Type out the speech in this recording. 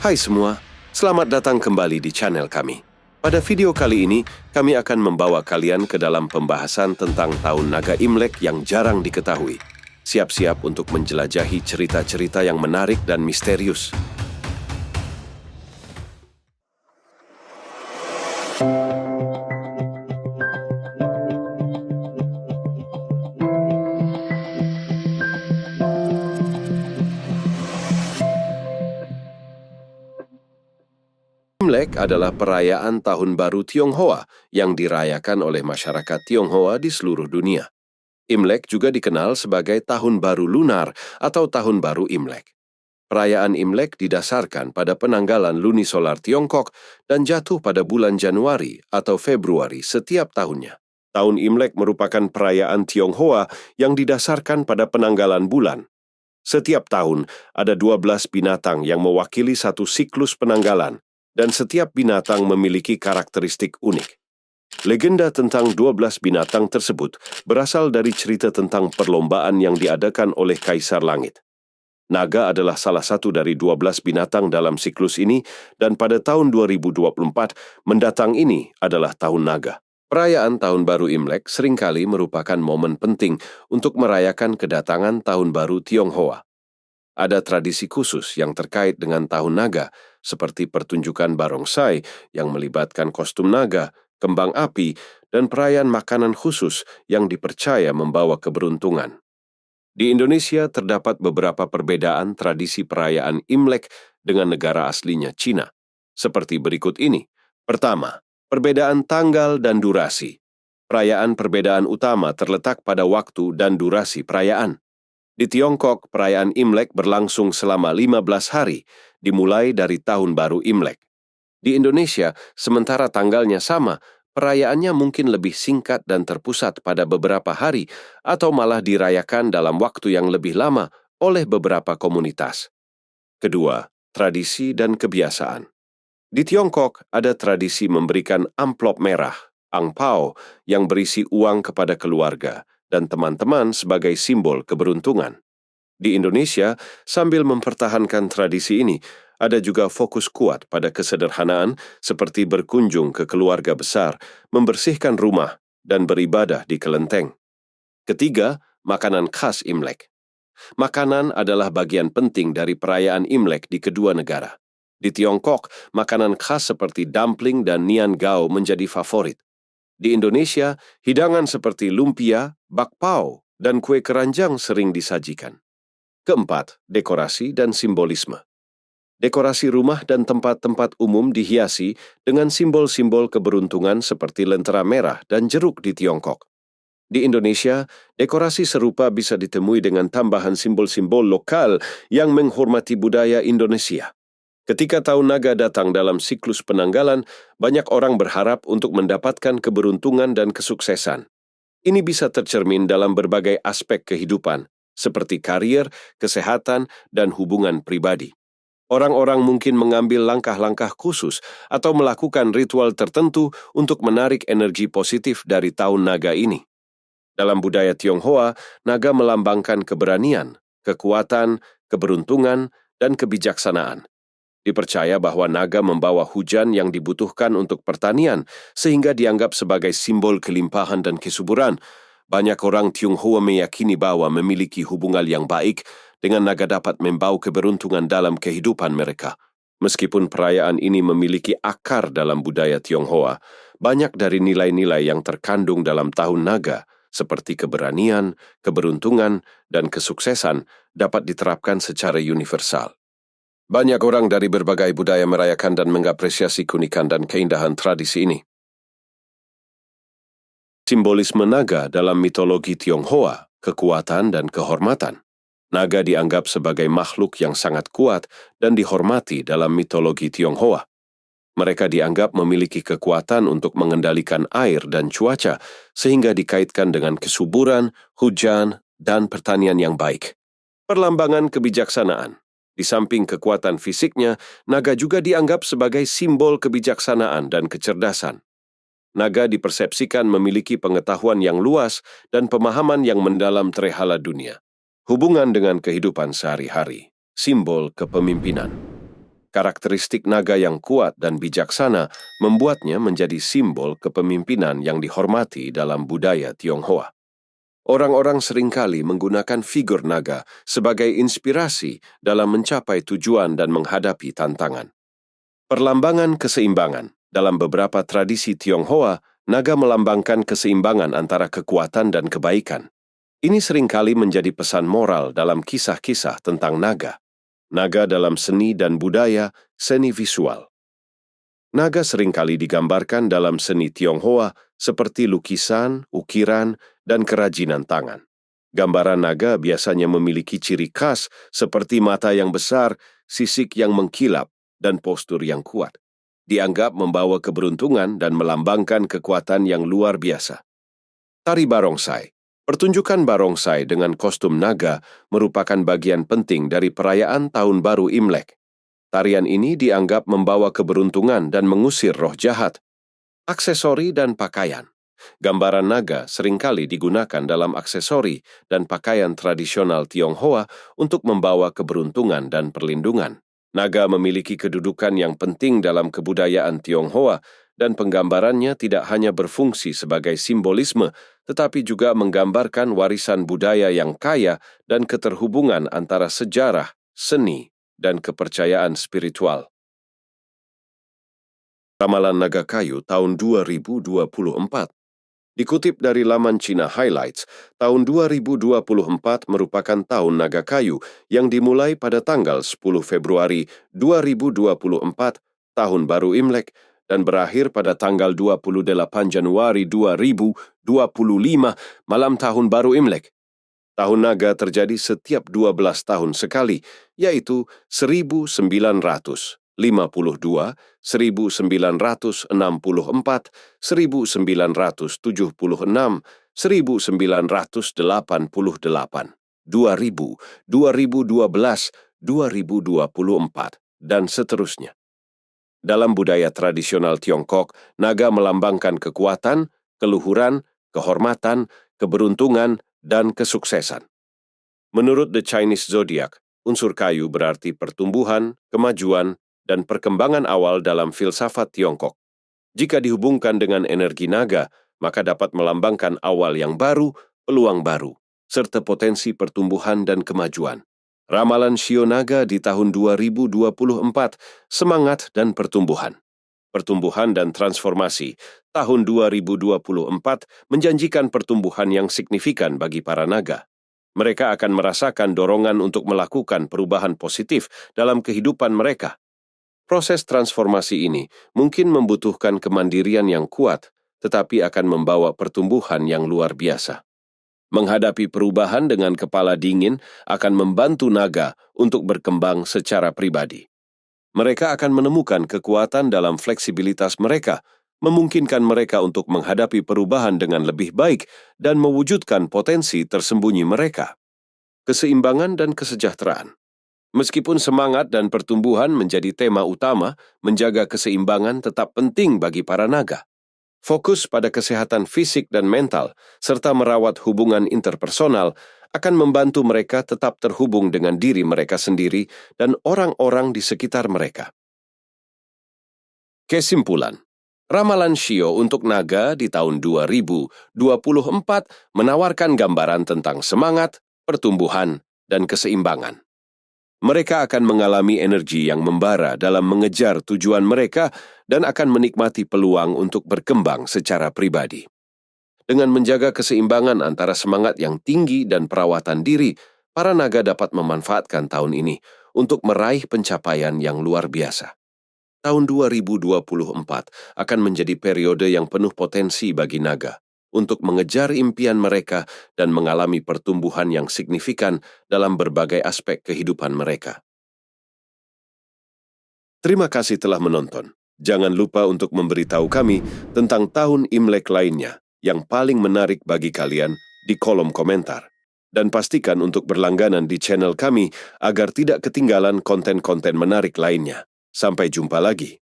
Hai semua, selamat datang kembali di channel kami. Pada video kali ini, kami akan membawa kalian ke dalam pembahasan tentang Tahun Naga Imlek yang jarang diketahui. Siap-siap untuk menjelajahi cerita-cerita yang menarik dan misterius. Imlek adalah perayaan Tahun Baru Tionghoa yang dirayakan oleh masyarakat Tionghoa di seluruh dunia. Imlek juga dikenal sebagai Tahun Baru Lunar atau Tahun Baru Imlek. Perayaan Imlek didasarkan pada penanggalan lunisolar Tiongkok dan jatuh pada bulan Januari atau Februari setiap tahunnya. Tahun Imlek merupakan perayaan Tionghoa yang didasarkan pada penanggalan bulan. Setiap tahun ada 12 binatang yang mewakili satu siklus penanggalan, dan setiap binatang memiliki karakteristik unik. Legenda tentang 12 binatang tersebut berasal dari cerita tentang perlombaan yang diadakan oleh Kaisar Langit. Naga adalah salah satu dari 12 binatang dalam siklus ini, dan pada tahun 2024 mendatang ini adalah Tahun Naga. Perayaan Tahun Baru Imlek seringkali merupakan momen penting untuk merayakan kedatangan Tahun Baru Tionghoa. Ada tradisi khusus yang terkait dengan Tahun Naga, seperti pertunjukan barongsai yang melibatkan kostum naga, kembang api, dan perayaan makanan khusus yang dipercaya membawa keberuntungan. Di Indonesia terdapat beberapa perbedaan tradisi perayaan Imlek dengan negara aslinya Cina, seperti berikut ini. Pertama, perbedaan tanggal dan durasi. Perbedaan utama terletak pada waktu dan durasi perayaan. Di Tiongkok, perayaan Imlek berlangsung selama 15 hari, dimulai dari Tahun Baru Imlek. Di Indonesia, sementara tanggalnya sama, perayaannya mungkin lebih singkat dan terpusat pada beberapa hari, atau malah dirayakan dalam waktu yang lebih lama oleh beberapa komunitas. Kedua, tradisi dan kebiasaan. Di Tiongkok, ada tradisi memberikan amplop merah, angpao, yang berisi uang kepada keluarga dan teman-teman sebagai simbol keberuntungan. Di Indonesia, sambil mempertahankan tradisi ini, ada juga fokus kuat pada kesederhanaan seperti berkunjung ke keluarga besar, membersihkan rumah, dan beribadah di kelenteng. Ketiga, makanan khas Imlek. Makanan adalah bagian penting dari perayaan Imlek di kedua negara. Di Tiongkok, makanan khas seperti dumpling dan nian gao menjadi favorit. Di Indonesia, hidangan seperti lumpia, bakpao, dan kue keranjang sering disajikan. Keempat, dekorasi dan simbolisme. Dekorasi rumah dan tempat-tempat umum dihiasi dengan simbol-simbol keberuntungan seperti lentera merah dan jeruk di Tiongkok. Di Indonesia, dekorasi serupa bisa ditemui dengan tambahan simbol-simbol lokal yang menghormati budaya Indonesia. Ketika Tahun Naga datang dalam siklus penanggalan, banyak orang berharap untuk mendapatkan keberuntungan dan kesuksesan. Ini bisa tercermin dalam berbagai aspek kehidupan, seperti karier, kesehatan, dan hubungan pribadi. Orang-orang mungkin mengambil langkah-langkah khusus atau melakukan ritual tertentu untuk menarik energi positif dari Tahun Naga ini. Dalam budaya Tionghoa, naga melambangkan keberanian, kekuatan, keberuntungan, dan kebijaksanaan. Dipercaya bahwa naga membawa hujan yang dibutuhkan untuk pertanian, sehingga dianggap sebagai simbol kelimpahan dan kesuburan. Banyak orang Tionghoa meyakini bahwa memiliki hubungan yang baik dengan naga dapat membawa keberuntungan dalam kehidupan mereka. Meskipun perayaan ini memiliki akar dalam budaya Tionghoa, banyak dari nilai-nilai yang terkandung dalam Tahun Naga, seperti keberanian, keberuntungan, dan kesuksesan, dapat diterapkan secara universal. Banyak orang dari berbagai budaya merayakan dan mengapresiasi keunikan dan keindahan tradisi ini. Simbolisme naga dalam mitologi Tionghoa, kekuatan dan kehormatan. Naga dianggap sebagai makhluk yang sangat kuat dan dihormati dalam mitologi Tionghoa. Mereka dianggap memiliki kekuatan untuk mengendalikan air dan cuaca, sehingga dikaitkan dengan kesuburan, hujan, dan pertanian yang baik. Perlambangan kebijaksanaan. Di samping kekuatan fisiknya, naga juga dianggap sebagai simbol kebijaksanaan dan kecerdasan. Naga dipersepsikan memiliki pengetahuan yang luas dan pemahaman yang mendalam terhadap dunia. Hubungan dengan kehidupan sehari-hari, simbol kepemimpinan. Karakteristik naga yang kuat dan bijaksana membuatnya menjadi simbol kepemimpinan yang dihormati dalam budaya Tionghoa. Orang-orang seringkali menggunakan figur naga sebagai inspirasi dalam mencapai tujuan dan menghadapi tantangan. Perlambangan keseimbangan. Dalam beberapa tradisi Tionghoa, naga melambangkan keseimbangan antara kekuatan dan kebaikan. Ini seringkali menjadi pesan moral dalam kisah-kisah tentang naga. Naga dalam seni dan budaya, seni visual. Naga seringkali digambarkan dalam seni Tionghoa seperti lukisan, ukiran, dan kerajinan tangan. Gambaran naga biasanya memiliki ciri khas seperti mata yang besar, sisik yang mengkilap, dan postur yang kuat. Dianggap membawa keberuntungan dan melambangkan kekuatan yang luar biasa. Tari barongsai. Pertunjukan barongsai dengan kostum naga merupakan bagian penting dari perayaan Tahun Baru Imlek. Tarian ini dianggap membawa keberuntungan dan mengusir roh jahat. Aksesori dan pakaian. Gambaran naga seringkali digunakan dalam aksesori dan pakaian tradisional Tionghoa untuk membawa keberuntungan dan perlindungan. Naga memiliki kedudukan yang penting dalam kebudayaan Tionghoa, dan penggambarannya tidak hanya berfungsi sebagai simbolisme, tetapi juga menggambarkan warisan budaya yang kaya dan keterhubungan antara sejarah, seni, dan kepercayaan spiritual. Ramalan Naga Kayu tahun 2024. Dikutip dari laman China Highlights, tahun 2024 merupakan tahun naga kayu yang dimulai pada tanggal 10 Februari 2024, Tahun Baru Imlek, dan berakhir pada tanggal 28 Januari 2025, malam Tahun Baru Imlek. Tahun naga terjadi setiap 12 tahun sekali, yaitu 1952, 1964, 1976, 1988, 2000, 2012, 2024, dan seterusnya. Dalam budaya tradisional Tiongkok, naga melambangkan kekuatan, keluhuran, kehormatan, keberuntungan, dan kesuksesan. Menurut The Chinese Zodiac, unsur kayu berarti pertumbuhan, kemajuan, dan perkembangan awal dalam filsafat Tiongkok. Jika dihubungkan dengan energi naga, maka dapat melambangkan awal yang baru, peluang baru, serta potensi pertumbuhan dan kemajuan. Ramalan Shio Naga di tahun 2024, semangat dan pertumbuhan. Pertumbuhan dan transformasi. Tahun 2024 menjanjikan pertumbuhan yang signifikan bagi para naga. Mereka akan merasakan dorongan untuk melakukan perubahan positif dalam kehidupan mereka. Proses transformasi ini mungkin membutuhkan kemandirian yang kuat, tetapi akan membawa pertumbuhan yang luar biasa. Menghadapi perubahan dengan kepala dingin akan membantu naga untuk berkembang secara pribadi. Mereka akan menemukan kekuatan dalam fleksibilitas mereka, memungkinkan mereka untuk menghadapi perubahan dengan lebih baik dan mewujudkan potensi tersembunyi mereka. Keseimbangan dan kesejahteraan. Meskipun semangat dan pertumbuhan menjadi tema utama, menjaga keseimbangan tetap penting bagi para naga. Fokus pada kesehatan fisik dan mental, serta merawat hubungan interpersonal akan membantu mereka tetap terhubung dengan diri mereka sendiri dan orang-orang di sekitar mereka. Kesimpulan, ramalan Shio untuk naga di tahun 2024 menawarkan gambaran tentang semangat, pertumbuhan, dan keseimbangan. Mereka akan mengalami energi yang membara dalam mengejar tujuan mereka dan akan menikmati peluang untuk berkembang secara pribadi. Dengan menjaga keseimbangan antara semangat yang tinggi dan perawatan diri, para naga dapat memanfaatkan tahun ini untuk meraih pencapaian yang luar biasa. Tahun 2024 akan menjadi periode yang penuh potensi bagi naga untuk mengejar impian mereka dan mengalami pertumbuhan yang signifikan dalam berbagai aspek kehidupan mereka. Terima kasih telah menonton. Jangan lupa untuk memberitahu kami tentang tahun Imlek lainnya yang paling menarik bagi kalian di kolom komentar. Dan pastikan untuk berlangganan di channel kami agar tidak ketinggalan konten-konten menarik lainnya. Sampai jumpa lagi.